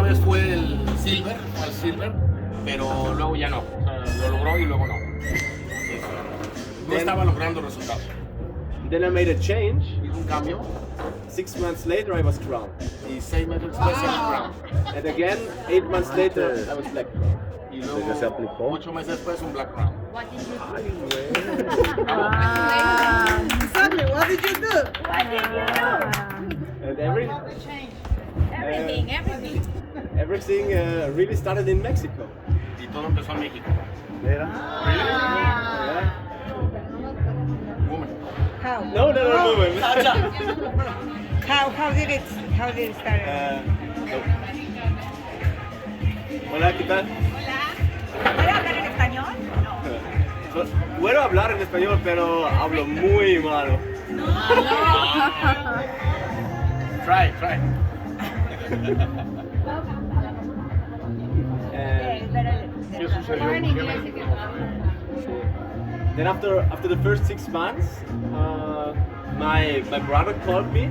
vez fue el silver, pero luego ya no. O sea, lo logró y luego no. No estaba logrando resultados. Then I made a change. Hizo un cambio 6 months later, I was crowned. y 6 meses después se crown. And again, 8 months later, I was black crowned. Y luego 8 meses después un black crown. What did you do? Exactly. What did you do? What did you do? And everything really started in Mexico. Y todo empezó en México. Yeah. Woman. How? No, woman. How did it start? No. Hola, ¿qué tal? ¿Puedo hablar en español? No. Puedo hablar en español, pero hablo muy malo. Try. ¿Qué sucedió? Then after the first 6 months, my brother called me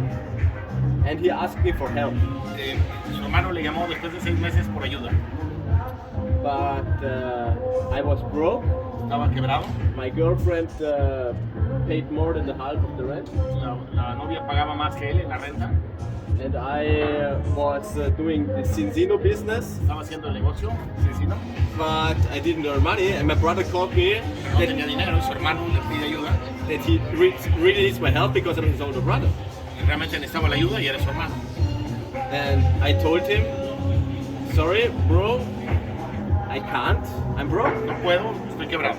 and he asked me for help. Su hermano le llamó después de 6 meses por ayuda. But I was broke. Estaba quebrado. My girlfriend paid more than the half of the rent. La novia pagaba más que él en la renta. And I was doing the Cincino business. Estaba haciendo el negocio, sí, ¿no? But I didn't earn money, and my brother called me No tenía dinero y su hermano le pide ayuda. that he really needs my help because I'm his older brother. Y realmente necesitaba la ayuda y era su hermano. And I told him, sorry, bro, I can't. I'm broke. No puedo, estoy quebrado.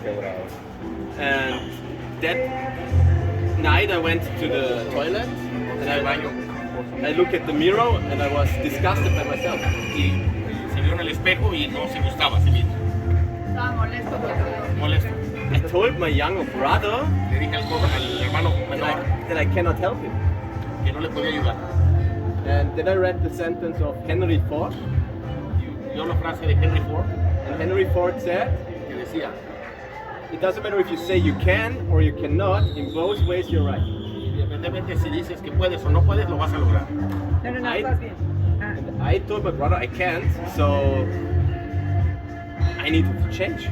And that night I went to the toilet and Al baño. I looked at the mirror and I was disgusted by myself. Y se vio en el espejo y no se gustaba a sí mismo. Estaba molesto. I told my younger brother Le dije al hermano menor that I cannot help him. que no le podía ayudar. And then I read the sentence of Henry Ford, Y dio la frase de Henry Ford and Henry Ford said, que decía, it doesn't matter if you say you can or you cannot, in both ways you're right. independientemente si dices que puedes o no puedes, lo vas a lograr. No, I- estás bien. And I told my brother I can't, so I needed to change.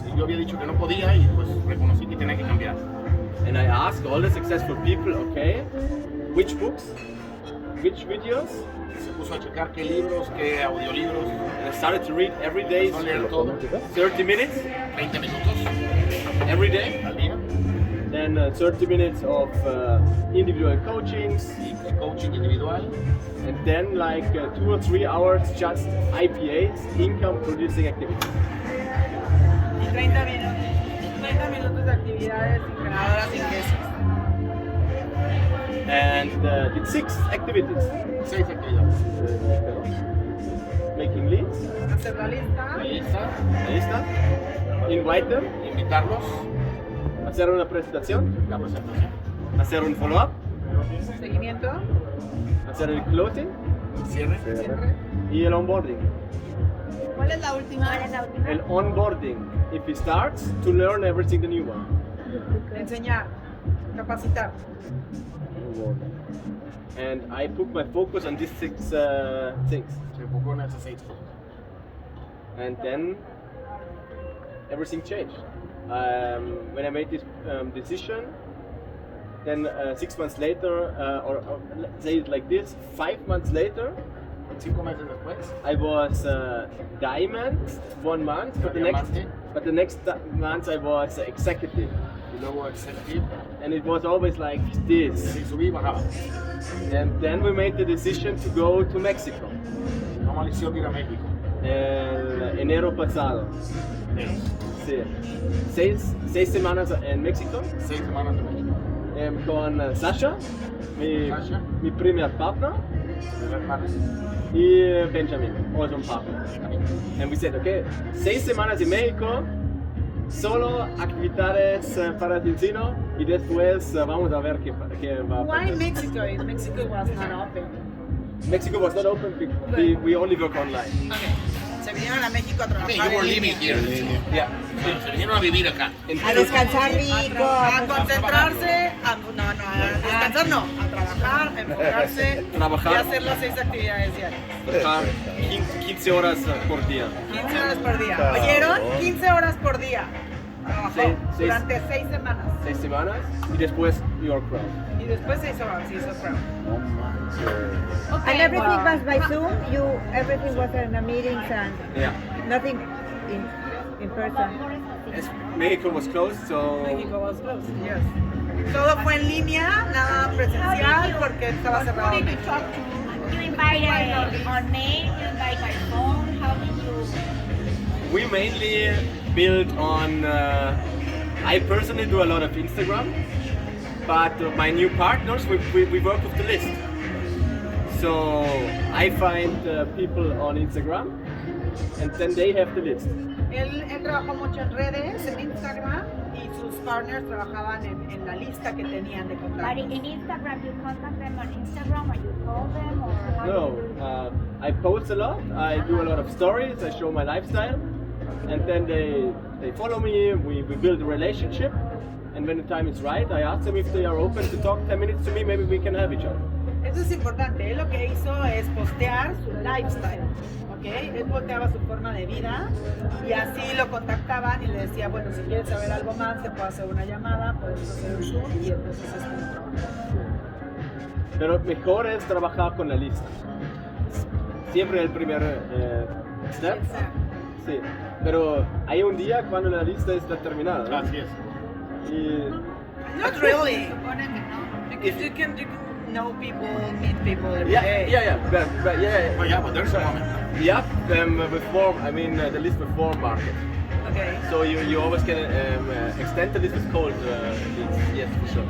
Sí, yo había dicho que no podía y pues reconocí que tenía que cambiar. And I asked all the successful people, okay, which books, which videos, Se puso a checar qué libros, qué audiolibros, and I started to read every day, empezó a leer todo, 30 minutes 20 minutos every day, al día, then 30 minutes of individual coachings, y coaching individual, and then like 2 or 3 hours just IPAs, income producing activities. Y 30 minutos de actividades generadoras de ingresos. And did 6 activities. 6 actividades. Making leads, Hacer la lista. La lista, lista, invite them, invitarlos, hacer una presentación, la presentación, hacer un follow-up, Seguimiento. hacer el closing el cierre, y el onboarding. ¿Cuál es la última? El onboarding, if he starts to learn everything the new one. Enseñar. Capacitar. And I put my focus on these 6 things. se enfocó en esas 6 cosas. And then everything changed. When I made this decision, then 6 months later, or let's say it like this, 5 months later, 5 meses después, I was diamond 1 month, but Diamante. the next month I was executive, y luego executive, and it was always like this. y subí y bajaba. And then we made the decision to go to Mexico. Tomó la decisión de ir a México. El enero pasado. Sí. 6 semanas en México 6 semanas en México. con Sasha, Sasha. mi primer partner, Primer partner, y Benjamin, also un partner. And we said, okay, 6 semanas en México, solo actividades para Cincino y después vamos a ver qué va a Why pasar. Mexico? If Mexico was not open. Mexico was not open because we only work online. Okay. So vinieron a México a I trabajar mean, you were en living línea. here. Yeah. Se vinieron a vivir acá. A descansar rico. A concentrarse, a descansar no, a trabajar, a enfocarse Trabajar. y hacer las 6 actividades diarias. Trabajar 15 horas por día. 15 horas por día. ¿Oyeron? 15 horas por día. Trabajó Seis- durante 6 semanas. 6 semanas y después Your Crown. Y después se hizo Crown. And everything was by Zoom. Everything was in the meetings and Yeah. nothing in person. As Mexico was closed, so México was closed, yes. Todo fue en línea, nada presencial porque estaba cerrado. You invited on mail, you invite by phone, how did you? we mainly build on. I personally do a lot of Instagram, but my new partners we work with the list. So I find people on Instagram, and then they have the list. Él trabajó mucho en redes, en Instagram, y sus partners trabajaban en la lista que tenían de But contactos. in Instagram, you contact them on Instagram or you call them or how No, do you do it? I post a lot. I do a lot of stories. I show my lifestyle, and then they follow me. We build a relationship, and when the time is right, I ask them if they are open to talk 10 minutes to me. Maybe we can have each other. Eso es importante. Él lo que hizo es postear su lifestyle, ¿ok? Él posteaba su forma de vida y así lo contactaban y le decía, bueno, si quieres saber algo más, te puedo hacer una llamada, podemos hacer un Zoom y entonces es como trabajo. Pero mejor es trabajar con la lista. Siempre el primer step. Exacto. Sí. Pero hay un día cuando la lista está terminada, ¿no? Así es. Y Not really. Because you can know people, meet people every yeah, day. yeah, yeah. But yeah. Oh, yeah, but there's a moment. Yeah, before, I mean the list before market. Okay. So you always can extend the list with cold leads. Yes, for sure.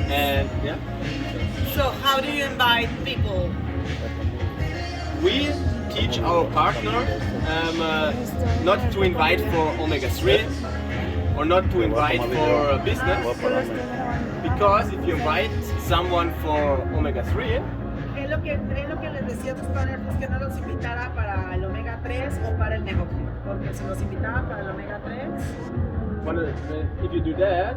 And yeah, So how do you invite people? we teach our partner not to invite for omega-3 or not to invite for business, because if you invite someone for omega-3, Él lo que les decía a sus partners es que no los invitara para el omega 3 o para el negocio, porque si los invitaban para el omega 3, if you do that,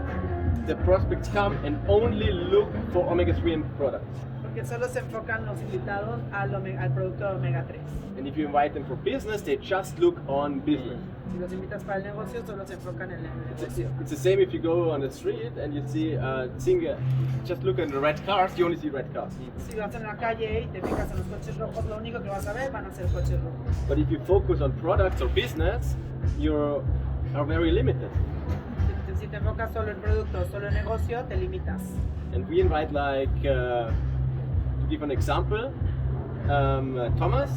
the prospects come and only look for omega-3 products. porque solo se enfocan los invitados al producto de omega 3. And if you invite them for business, they just look on business. Si los invitas para el negocio, solo se enfocan en el negocio. It's the same if you go on the street and you see just look at the red cars, you only see red cars. Si vas en la calle y te fijas en los coches rojos, lo único que vas a ver van a ser coches rojos. But if you focus on products or business, you are very limited. Si te enfocas solo en producto o solo en negocio, te limitas. And we invite, like, to give an example, Thomas,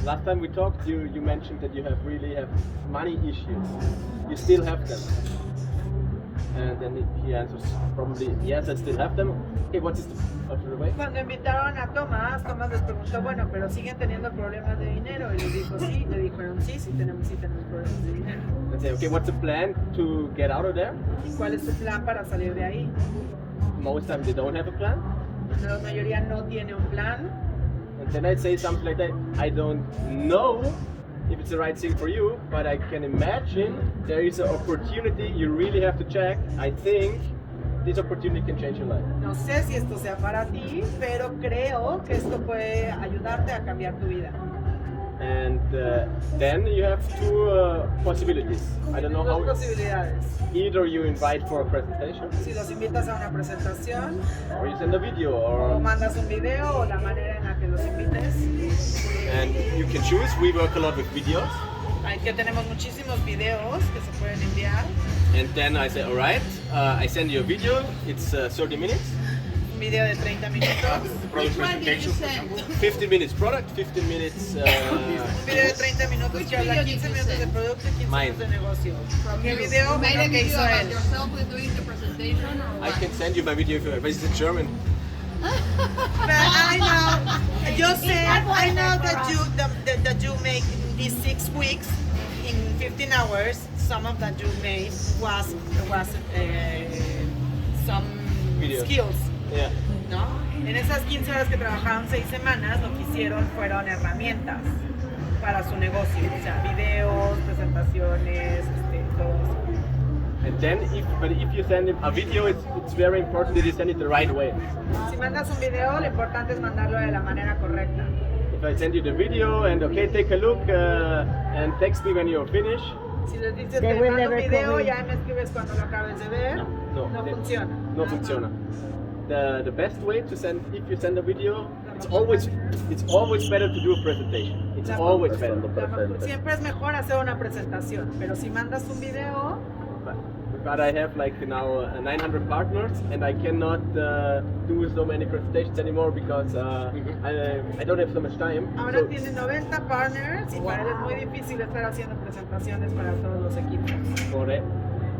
last time we talked, you mentioned that you really have money issues. You still have them. And then he answers probably, yes, I still have them. Okay, what is the other way? Cuando invitaron a Tomás les preguntó, bueno, pero siguen teniendo problemas de dinero. Y les dijo, sí. Le dijeron, sí tenemos problemas de dinero. And say, okay, what's the plan to get out of there? ¿Y cuál es tu plan para salir de ahí? Most times they don't have a plan. La mayoría no tiene un plan. And then I say something like that, I don't know if it's the right thing for you, but I can imagine there is an opportunity you really have to check. I think this opportunity can change your life. No sé si esto sea para ti, pero creo que esto puede ayudarte a cambiar tu vida. And then you have two possibilities. I don't know Dos how. posibilidades. Either you invite for a presentation, Si los invitas a una presentación, or you send a video, o or mandas un video, o la manera en la que los invites. and you can choose. We work a lot with videos. Aquí tenemos muchísimos videos que se pueden enviar. And then I say, all right, I send you a video. It's 30 minutes. Un video de 30 minutos. Product presentation, for example. 15 minutes product, 15 minutes. Un video de 30 minutos que habla 15 minutos de producto y 15 Mine. minutos de negocio. ¿Qué video? Bueno, que hizo él. I can send you my video if you but it's in German. But I know, yo sé, I know that you make these 6 weeks in 15 hours. Some of that you made was some Videos. skills. Yeah. ¿no? En esas 15 horas que trabajaron 6 semanas, lo que hicieron fueron herramientas para su negocio, o sea, videos, presentaciones, todo eso. And then, if you send him a video, it's very important that you send it the right way. Si mandas un video, lo importante es mandarlo de la manera correcta. If I send you the video and okay, take a look and text me when you're finished. Si les dices They que will mando un never video, come in. ya me escribes cuando lo acabes de ver, no funciona. No funciona. The best way to send, if you send a video, it's always better to do a presentation. It's always better. Siempre es mejor hacer una presentación, pero si mandas un video, But I have like now 900 partners, and I cannot do so many presentations anymore because I don't have so much time. ahora So- tiene 90 partners y para él es muy difícil estar haciendo presentaciones para todos los equipos. Correct.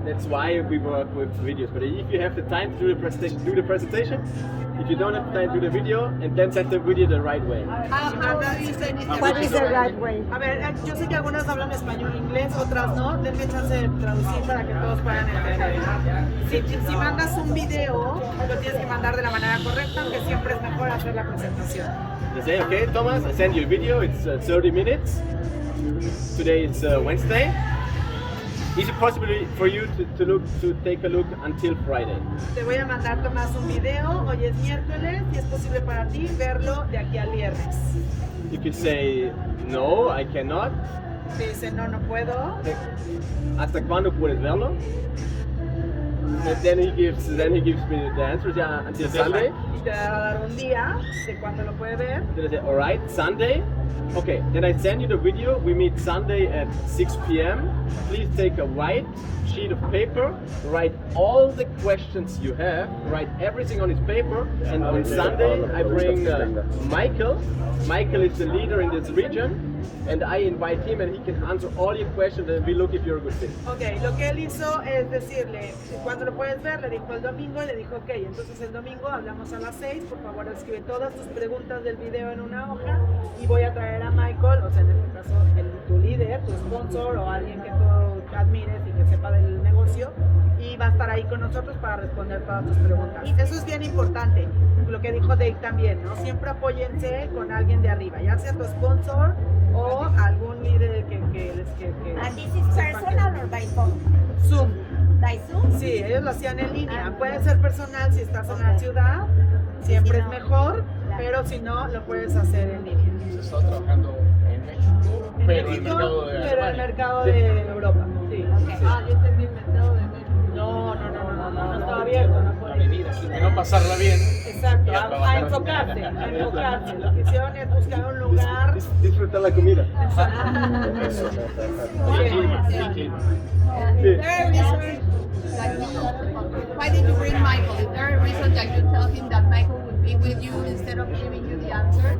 That's why we work with videos. But if you have the time to do the presentation, do the presentation. If you don't have time, do the video, and then send the video the right way. What is the right way? A ver, yo sé que algunas hablan español e inglés, otras no. Denme chance de traducir para que todos puedan entender. Si mandas un video, lo tienes que mandar de la manera correcta, aunque siempre es mejor hacer la presentación. You say, okay, Thomas, I send you a video. It's 30 minutes. Today is Wednesday. Is it possible for you to take a look until Friday? Te voy a mandar, Tomás, un video. Hoy es miércoles y es posible para ti verlo de aquí al viernes. If you say no, I cannot. Si dice no, no puedo. ¿Hasta cuándo puedes verlo? And then he gives me the answers. Yeah, until Sunday. Y te va a dar un día de cuándo lo puede ver. Then I say, all right, Sunday. Okay, then I send you the video. We meet Sunday at 6 p.m. Please take a white sheet of paper, write all the questions you have, write everything on his paper, and on Sunday I bring Michael. Michael is the leader in this region, and I invite him and he can answer all your questions and we look if you're a good fit. Ok, lo que él hizo es decirle, cuando lo puedes ver, le dijo el domingo y le dijo, ok, entonces el domingo hablamos a las 6, por favor escribe todas tus preguntas del video en una hoja y voy a traer a Michael, o sea, en este caso, tu líder, tu sponsor o alguien que tú admires y que sepa del negocio y va a estar ahí con nosotros para responder todas tus preguntas. Y eso es bien importante, lo que dijo Dave también, ¿no? Siempre apóyense con alguien de arriba, ya sea tu sponsor o algún líder que And this is personal or by phone? Zoom. By Zoom? Sí, ellos lo hacían en línea. Puede ser personal si estás en la ciudad, siempre es mejor, pero si no, lo puedes hacer en línea. Se está trabajando en México, En pero México, el mercado de pero el Alemania. mercado de Europa. Sí. Yo entendí el mercado de México. No estaba abierto, no La podía. medida, y no pasarla bien. Exacto, Y a a trabajar. enfocarse, a enfocarse. Lo que hicieron es buscar un lugar. Disfrutar la comida. Eso. Y clima, y clima. Sí. Why did you bring Michael? Is there a reason that you tell him that Michael would be with you instead of giving you the answer?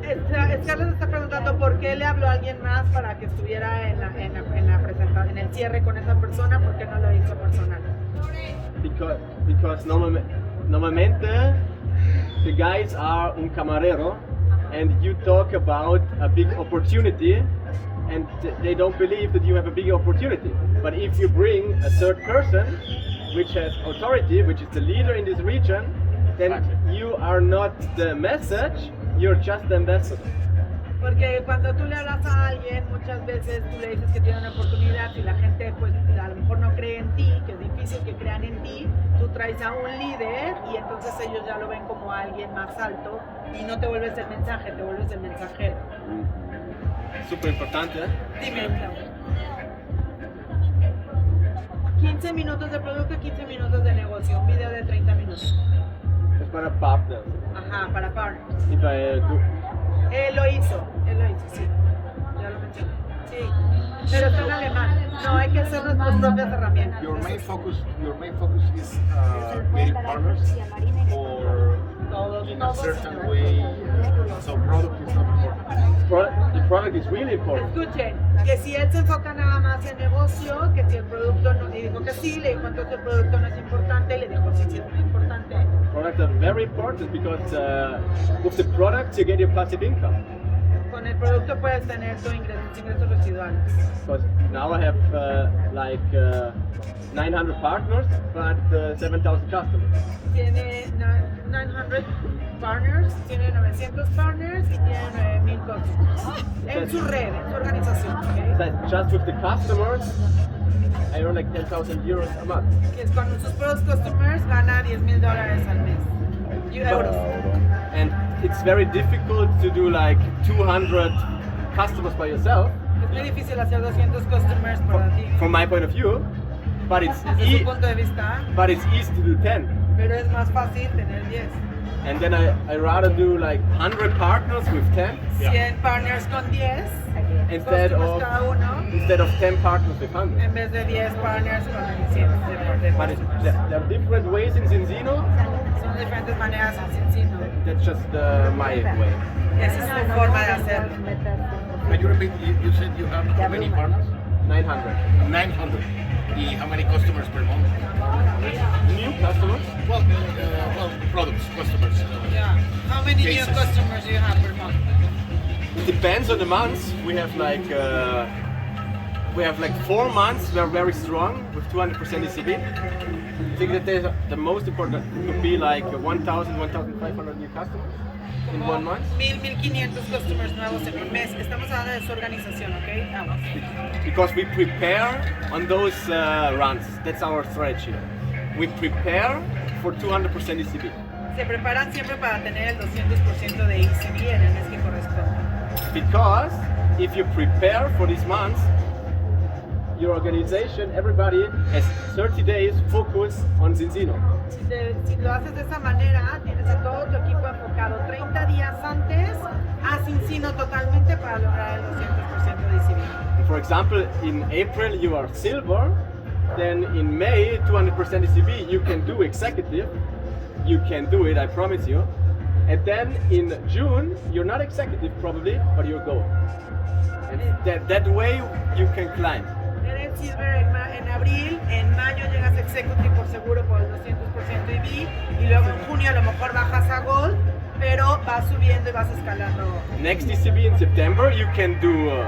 Scarlett está preguntando por qué le habló a alguien más para que estuviera en la presentación, en el cierre con esa persona, por qué no lo hizo personal. Because normalmente the guys are un camarero and you talk about a big opportunity and they don't believe that you have a big opportunity. But if you bring a third person which has authority, which is the leader in this region, then you are not the message, you're just the ambassador. Porque cuando tú le hablas a alguien, muchas veces tú le dices que tiene una oportunidad y la gente pues a lo mejor no cree en ti, que es difícil que crean en ti, tú traes a un líder y entonces ellos ya lo ven como alguien más alto y no te vuelves el mensaje, te vuelves el mensajero. Súper importante, ¿eh? Dime, Claudia. 15 minutos de producto, 15 minutos de negocio, un video de 30 minutos. Es para partners. Ajá, para partners. If I do, Él lo hizo, sí. Ya lo mencioné. Sí, pero está en alemán. No, hay que hacer nuestras propias herramientas. Your main focus is getting partners or in a certain way. So product is not important. the product is really important. Escuchen, que si él se enfoca nada más en negocio, que si el producto no, y dijo que sí, le dijo entonces el producto no es importante, le dijo sí, sí es muy importante. Products are very important because with the products you get your passive income. Con el producto puedes tener tus ingresos residuales. Because now I have 900 partners, but 7,000 customers. Tiene 900 partners, tiene 900 partners y tiene 9,000 customers. En su red, en su organización, ¿ok? That's just with the customers, I earn like 10,000 euros a month. Que es con sus propios customers gana $10,000 al mes. Euros. And it's very difficult to do like 200 customers by yourself, Es muy difícil hacer 200 customers para ti. from my point of view, but it's, Desde su punto de vista, but it's easy to do 10. pero es más fácil tener 10. And then I rather do like 100 partners with 10 100 partners con 10, instead customers cada of uno, 10 partners with 100. en vez de 10 partners con el 100 But there are different ways in Zincino. Son diferentes maneras en Cincino. That's just my way. Esa es su forma de hacerlo. Can you repeat? You said you have how many partners? 900 900. And how many customers per month? new customers. Well, products, customers. Yeah. How many Cases. new customers do you have per month? It depends on the months. We have like 4 months we're very strong with 200% ECB. I think that the most important could be like 1,000, 1,500 new customers in 1 month. 1,500 customers nuevos en un mes. Estamos hablando de su organización, ¿ok? Vamos. Because we prepare on those runs. That's our strategy. We prepare for 200% ECB. Se preparan siempre para tener el 200% de ECB en el mes que corresponde. Because if you prepare for these months, your organization, everybody has 30 days focus on Zincino. Si lo haces de esa manera, tienes a todo tu equipo enfocado 30 días antes a Cincino totalmente para lograr el 200% de ECB. For example, in April you are silver, then in May 200% ECB you can do executive, you can do it, I promise you. And then in June you're not executive probably, but you're gold. And that way you can climb. Eres silver en abril, en mayo llegas a executive por seguro por el 200% ECB y luego en junio a lo mejor bajas a gold, pero vas subiendo y vas escalando. Next ECB in September you can do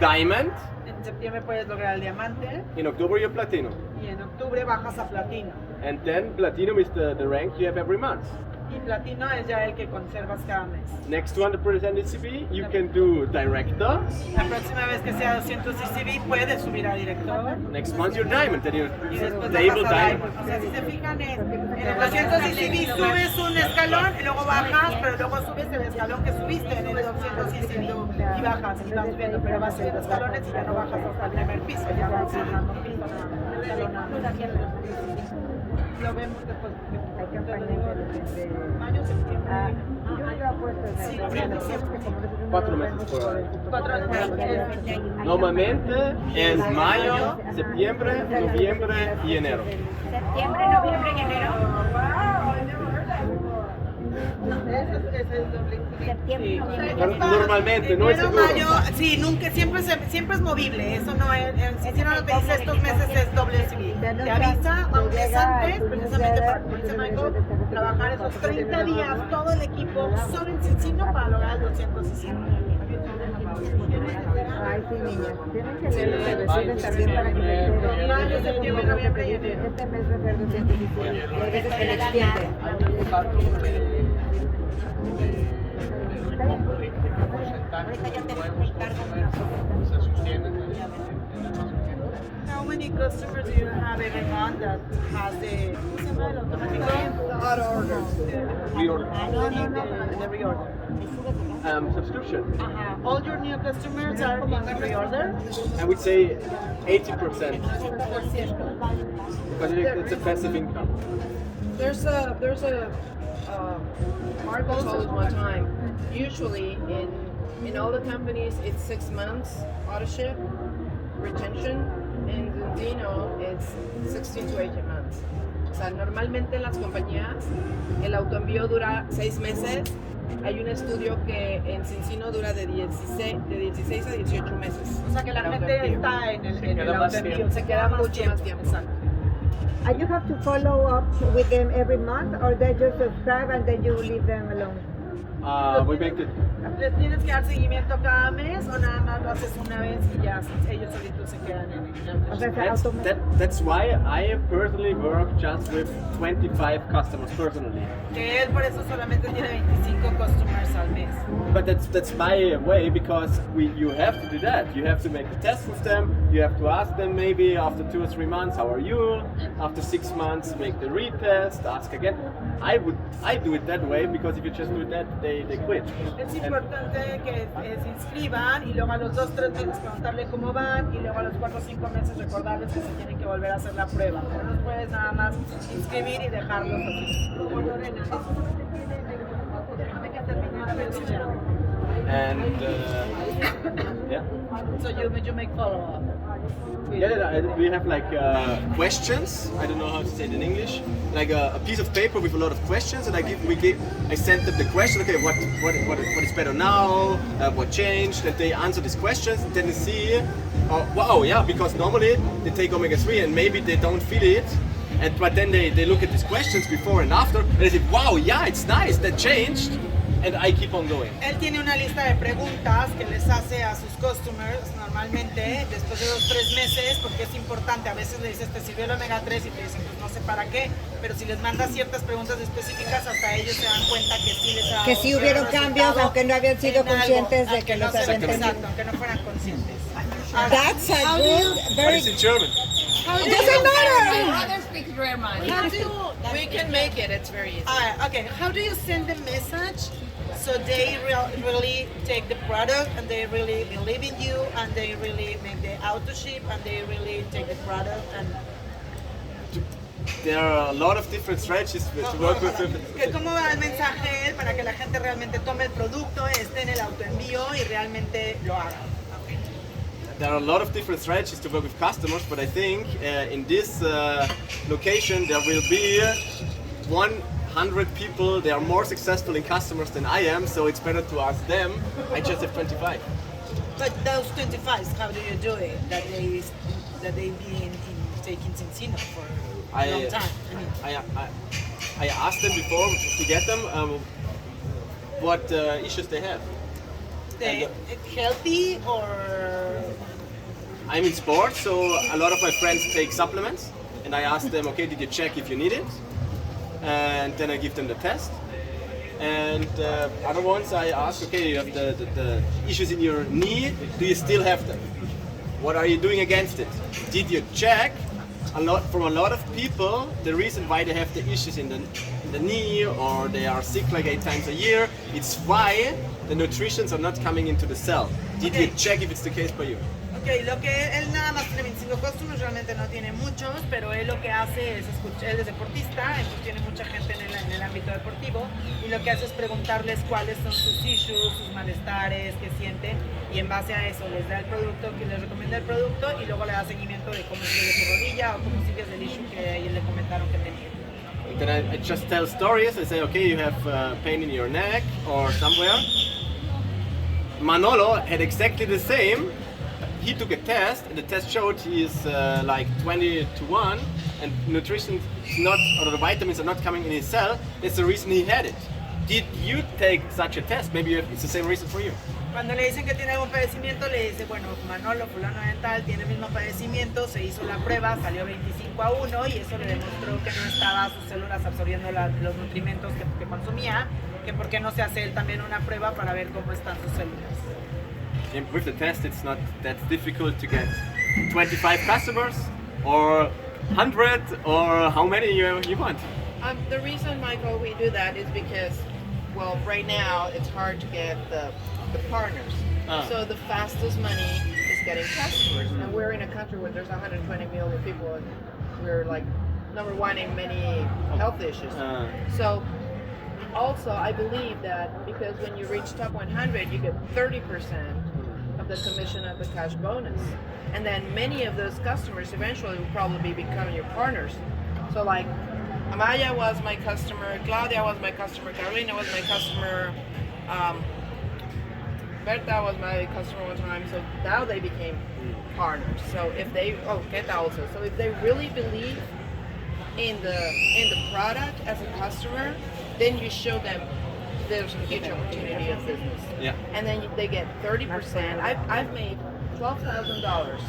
diamond, En septiembre puedes lograr el diamante in October you're platinum. y en octubre bajas a platino. And then platinum is the rank you have every month. Y platino es ya el que conservas cada mes. Next 200% ECB you can do director. La próxima vez que sea 200 ECB puedes subir a director Next month you're diamond, then you're y después stable bajas a diamond. diamond. O sea, si se fijan en el 200 ECB subes un escalón y luego bajas, pero luego subes el escalón que subiste en el 200 ECB y bajas y vas subiendo, pero vas subiendo escalones y ya no bajas hasta el primer piso, ya vas bajando piso. Lo vemos después. Mayo, septiembre. Sí, diciembre. 4 meses por ahora. 4 meses. Normalmente es mayo, septiembre, noviembre y enero. Septiembre, noviembre y enero. Ese es doble. Septiembre, noviembre y Pero enero. normalmente, no es Enero, seguro. mayo, sí, nunca, siempre es movible, eso no es, si no te dice estos meses es doble civil, te avisa un mes antes, precisamente para, como dice Michael, trabajar esos 30 días, todo el equipo, solo en Cincino para lograr los 205. Ay, sí, niñas. Tienen que ser reciben también para que se enteren. Mayo, septiembre, noviembre y enero. Este mes va a ser 217. Y hay veces que le extiende. Se sostienen. How many customers do you have every month that has the automatic auto order? Reorder. The reorder. Subscription. All your new customers are in the reorder? I would say 80%. Because it's a passive income. There's a Marco told one time. Usually in all the companies it's 6 months auto ship retention. In Zincino it's 16 to 18 months. O sea, normalmente en las compañías el autoenvío dura 6 meses. Hay un estudio que en Cincino dura de 16 a 18 meses. O sea que la gente está en el autoenvío, se queda mucho más tiempo. Exacto. And you have to follow up with them every month, or they just subscribe and then you leave them alone? We make it. ¿Les tienes que dar seguimiento cada mes o nada más lo haces una vez y ya ellos solitos se quedan en el O sea, That's why I personally work just with 25 customers personally. Que él por eso solamente tiene 25 customers al mes. But that's my way because you have to do that. You have to make the test with them. You have to ask them maybe after 2 or 3 months, how are you? After 6 months, make the retest, ask again. I do it that way because if you just do that, they quit. Es importante que se inscriban y luego a los 2-3 meses preguntarle cómo van y luego a los 4 o 5 meses recordarles que se tienen que volver a hacer la prueba. No los puedes nada más inscribir y dejarlos así. Déjame que termine la versión. And yeah. So you make follow-up. Yeah, we have like questions. I don't know how to say it in English. Like a piece of paper with a lot of questions, and I send them the question. Okay, what is better now? What changed? And they answer these questions, and then they see, oh, wow, yeah, because normally they take omega-3 and maybe they don't feel it. But then they look at these questions before and after, and they say, wow, yeah, it's nice, that changed. And I keep on going. Él tiene una lista de preguntas que les hace a sus customers normalmente después de 2-3 meses, porque es importante. A veces le dices, ¿te sirvió el omega 3? Y te dicen, pues no sé para qué. Pero si les mandas ciertas preguntas específicas, hasta ellos se dan cuenta que sí les ha Que sí hubieron cambios, aunque no habían sido conscientes de que los habían tenido. Exacto, aunque no fueran conscientes. That's a good, What very is in German? doesn't matter. My brother speaks German. How do we can make it? It's very easy. Okay, how do you send the message so they really take the product and they really believe in you and they really make the auto ship and they really take the product and There are a lot of different strategies to work with. que cómo va el mensaje para que la gente realmente tome el producto, esté en el autoenvío y realmente lo haga. Okay. There are a lot of different strategies to work with customers, but I think in this location there will be 100 people. They are more successful in customers than I am, so it's better to ask them. I just have 25. But those 25, how do you do it? That they've been taking Cincino for a long time. I asked them before to get them what issues they have. They healthy or I'm in sports, so a lot of my friends take supplements, and I ask them, okay, did you check if you need it? And then I give them the test. And other ones I ask, okay, you have the issues in your knee, do you still have them? What are you doing against it? Did you check? From a lot of people, the reason why they have the issues in the knee or they are sick like 8 times a year, it's why the nutritions are not coming into the cell. Did you check if it's the case for you? Ok, lo que él nada más tiene 25 customers, realmente no tiene muchos, pero él lo que hace es escuchar, él es deportista, entonces tiene mucha gente en el ámbito deportivo y lo que hace es preguntarles cuáles son sus issues, sus malestares, qué sienten y en base a eso les da el producto, que les recomienda el producto y luego le da seguimiento de cómo sigue su rodilla o cómo sigue el issue que ahí le comentaron que tenía. Then I just tell stories. I say, okay, you have pain in your neck or somewhere. Manolo had exactly the same. He took a test, and the test showed he is like 20-1, and nutrition is not, or the vitamins are not coming in his cell. That's the reason he had it. Did you take such a test? Maybe it's the same reason for you. Cuando le dicen que tiene algún padecimiento, le dice, bueno, Manolo, fulano de tal, tiene el mismo padecimiento, se hizo la prueba, salió 25-1 y eso le demostró que no estaba sus células absorbiendo los nutrimentos que consumía, que por qué no se hace él también una prueba para ver cómo están sus células. With the test, it's not that difficult to get 25 customers or 100 or how many you want. The reason, Michael, we do that is because, well, right now it's hard to get the partners. So the fastest money is getting customers. And we're in a country where there's 120 million people and we're like number one in many health issues. So also I believe that because when you reach top 100, you get 30% of the commission of the cash bonus. And then many of those customers eventually will probably become your partners. So like Amaya was my customer, Claudia was my customer, Carolina was my customer, Berta was my customer one time, so now they became partners. So if they, Keta also, so if they really believe in the product as a customer, then you show them there's a huge opportunity of business. Yeah. And then they get 30%. I've made $12,000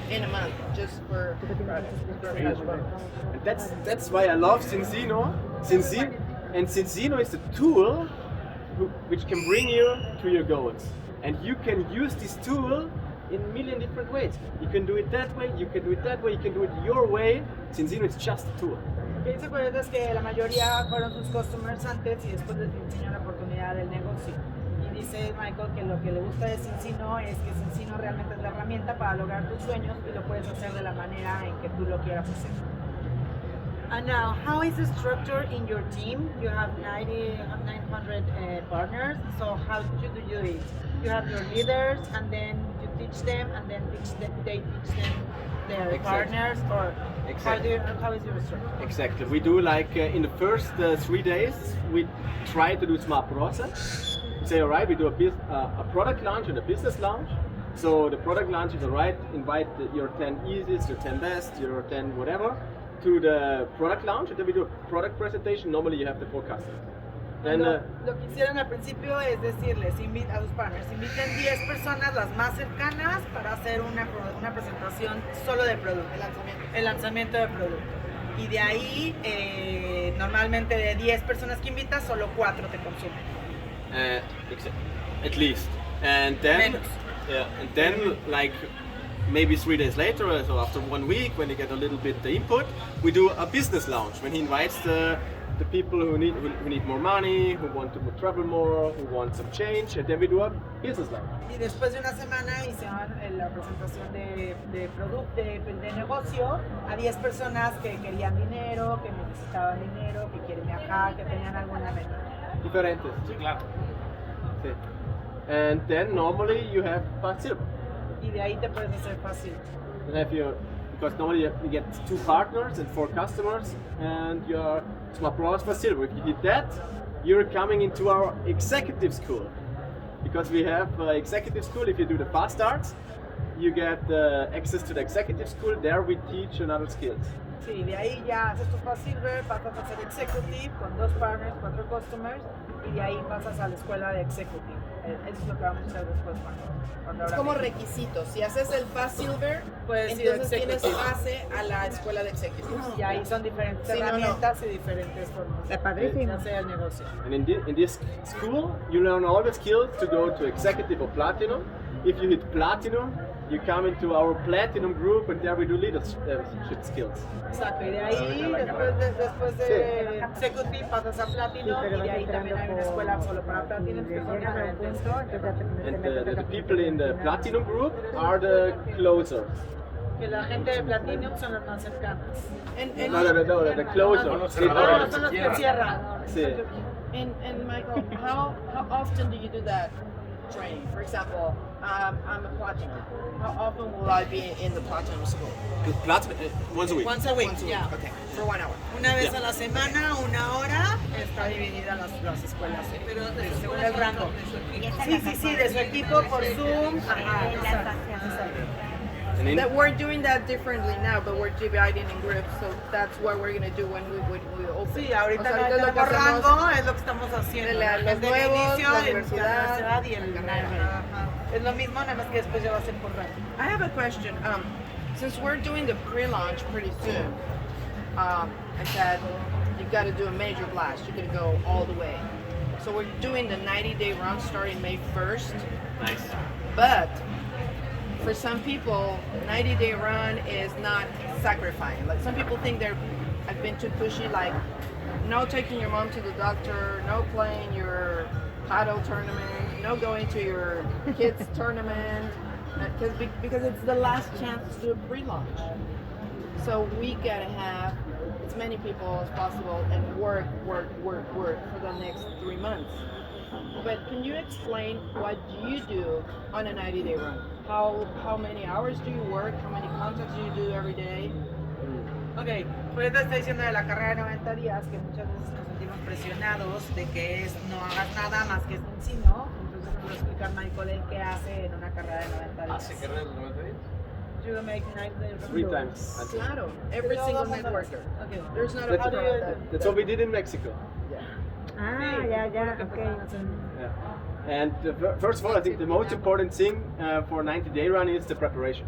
in a month just for And that's why I love Cincino. Cincino is the tool which can bring you to your goals. And you can use this tool in a million different ways. You can do it that way, you can do it that way, you can do it your way. Cincino is just a tool. Lo que dice Coyote es que la mayoría fueron sus customers antes y después les enseñó la oportunidad del negocio. Y dice Michael que lo que le gusta de Cincino es que Cincino realmente es la herramienta para lograr tus sueños y lo puedes hacer de la manera en que tú lo quieras hacer. And now, how is the structure in your team? You have 900 partners, so how do you do it? You have your leaders, and then you teach them, and then they teach them their Exactly. partners, or Exactly. how is your structure? Exactly. We do like in the first 3 days, we try to do smart process. We say, all right, we do a product launch and a business launch. So the product launch is all right, invite your 10 easiest, your 10 best, your 10 whatever, to the product launch, and then we do a product presentation. Normally you have the four customers. Then, Lo que hicieron al principio es decirles a sus partners, inviten 10 personas las más cercanas para hacer una presentación solo de producto, el lanzamiento de producto. Y de ahí, normalmente de 10 personas que invitas, solo 4 te consumen. at least. And then, Menos. and then like maybe 3 days later, so after 1 week, when they get a little bit the input, we do a business launch when he invites the people who need more money, who want to travel more, who want some change, and then we do a business launch. Y después de una semana hicieron la presentación de producto, de negocio a 10 personas que querían dinero, que necesitaban dinero, que quieren viajar, que tenían alguna meta. Diferentes. Sí, claro. Sí. And then normally you have fast silver. Y de ahí te puedes hacer fácil. Then have your, because normally you get 2 partners and 4 customers, and your smart products for silver. If you did that, you're coming into our executive school. Because we have executive school. If you do the fast starts, you get access to the executive school. There we teach another skills. Sí, de ahí ya haces tu Fast Silver, pasas a ser Executive con 2 partners, 4 customers y de ahí pasas a la escuela de Executive. Eso es lo que vamos a hacer después, cuando Es ahora como que- requisito. Si haces el Fast Silver, Puedes ir entonces tienes executive. pase a la escuela de executives. Y ahí son diferentes Sí, no, no. herramientas y diferentes formas Está padrísimo. de hacer el negocio. And in this school, you learn all the skills to go to executive or platinum. If you hit platinum, you come into our platinum group, and there we do leadership skills. Exacto, y de ahí, después de Executive, pasas a Platinum pero y de vas ahí también hay una entrando escuela solo para Platinum que son llegas a un diferentes. punto, entonces ya te And metes the a people in the platinum group are the closers. Que la gente de Platinum son las más cercanas. And No, the closers. Ah, son los que cierran. Sí. And Michael, how often do you do that training? For example, I'm a platinum. How often will I be in the platinum school? Platinum, once a week. Once a week, Once a week. yeah. Okay, for 1 hour. Una vez Yeah. a la semana, 1 hora, está dividida las escuelas, según el rango. Sí, de su equipo por Zoom. Ajá, exacto. And in, That we're doing that differently now, but we're dividing in groups, so that's what we're gonna do when we open. Sí, ahorita O sea, no ahorita lo que tenemos hacemos- rango, es lo que estamos haciendo. Los El de nuevos, inicio, la el- universidad, y el la carrera. Ajá. Es lo mismo, nada más que después ya va a ser por rango. I have a question. Since we're doing the pre-launch pretty soon, I said you've got to do a major blast. You're gonna go all the way. So we're doing the 90-day run starting May 1st. nice. But for some people, 90-day run is not sacrificing. Like some people think I've been too pushy, like no taking your mom to the doctor, no playing your paddle tournament, no going to your kids tournament, because it's the last chance to do a pre-launch. So we gotta have as many people as possible and work for the next 3 months. But can you explain what you do on a 90-day run? How many hours do you work? How many contacts do you do every day? Ok, pues te está diciendo de la carrera de 90 días que muchas veces nos sentimos presionados de que no hagas nada más que Cincino. Entonces nos va a explicar Michael el qué hace en una carrera de 90 días. ¿Hace carrera de 90 días? You make 90 days. 3 times. Claro, every single networker. Okay. There's not a That's, problem with that. that's what we did in Mexico. Ah, yeah, yeah, okay. Yeah. And first of all, I think the most important thing for a 90-day run is the preparation.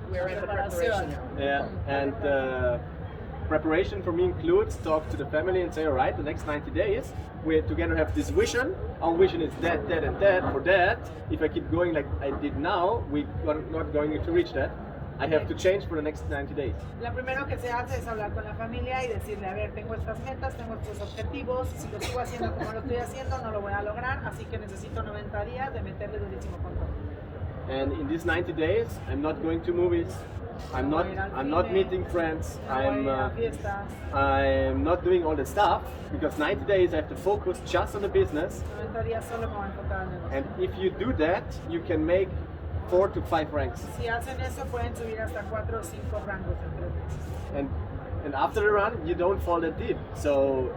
We're in the preparation now. Yeah, and preparation for me includes talk to the family and say, all right, the next 90 days we together have this vision. Our vision is that, that, and that. For that, if I keep going like I did now, we are not going to reach that. I have to change for the next 90 days. Lo primero que se hace es hablar con la familia y decirle, a ver, tengo estas metas, tengo estos objetivos, si lo sigo haciendo como lo estoy haciendo, no lo voy a lograr, así que necesito 90 días de meterle durísimo con todo. And in these 90 days, I'm not going to movies. I'm not meeting friends. No voy a ir a fiestas, I'm not doing all the stuff because 90 days I have to focus just on the business. 90 días solo me voy a enfocar en el negocio. And if you do that, you can make 4 to 5 ranks. Si hacen eso, pueden subir hasta 4 o 5 rangos en 3 meses. And after the run, you don't fall that deep. So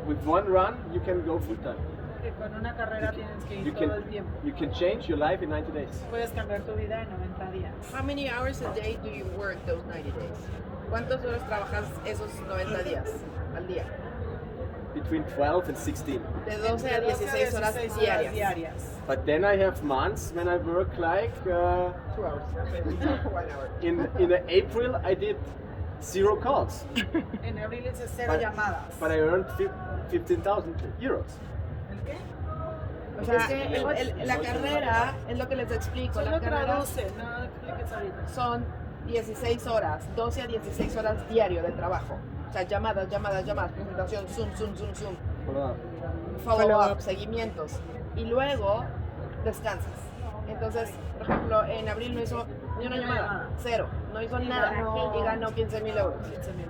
with one run, you can go full time. Que con una carrera tienes que You ir todo el can tiempo. you can change your life in 90 days. Puedes cambiar tu vida en 90 días. How many hours a day do you work those 90 days? ¿Cuántas horas trabajas esos 90 días al día? Between 12 and 16. De 12 a 16 horas diarias. But then I have months when I work like 2 hours. 1 hour. in April I did 0 calls, En abril es 0 llamadas. but I earned 15,000 euros. ¿El qué? O sea, es que la carrera, es lo que les explico, Solo la carrera traduce, no expliques ahorita. son 16 horas, 12 a 16 horas diario de trabajo. O sea, llamadas, presentación, Zoom, follow-up, seguimientos. Y luego descansas. Entonces, por ejemplo, en abril no hizo ni una llamada, 0, no hizo nada y ganó 15,000 euros. 15,000.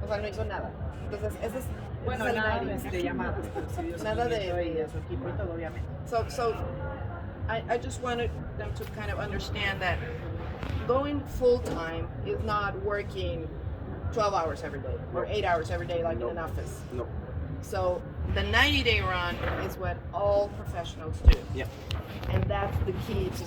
O sea, no hizo nada. Entonces, ese es Bueno, ese es el nada 90. de llamadas, pero sí dio Nada de- seguimiento y a su equipo y todo, obviamente. So I just wanted them to kind of understand that going full time is not working 12 hours every day or 8 hours every day like in an office. No. So the 90-day run is what all professionals do. Yeah. And that's the key to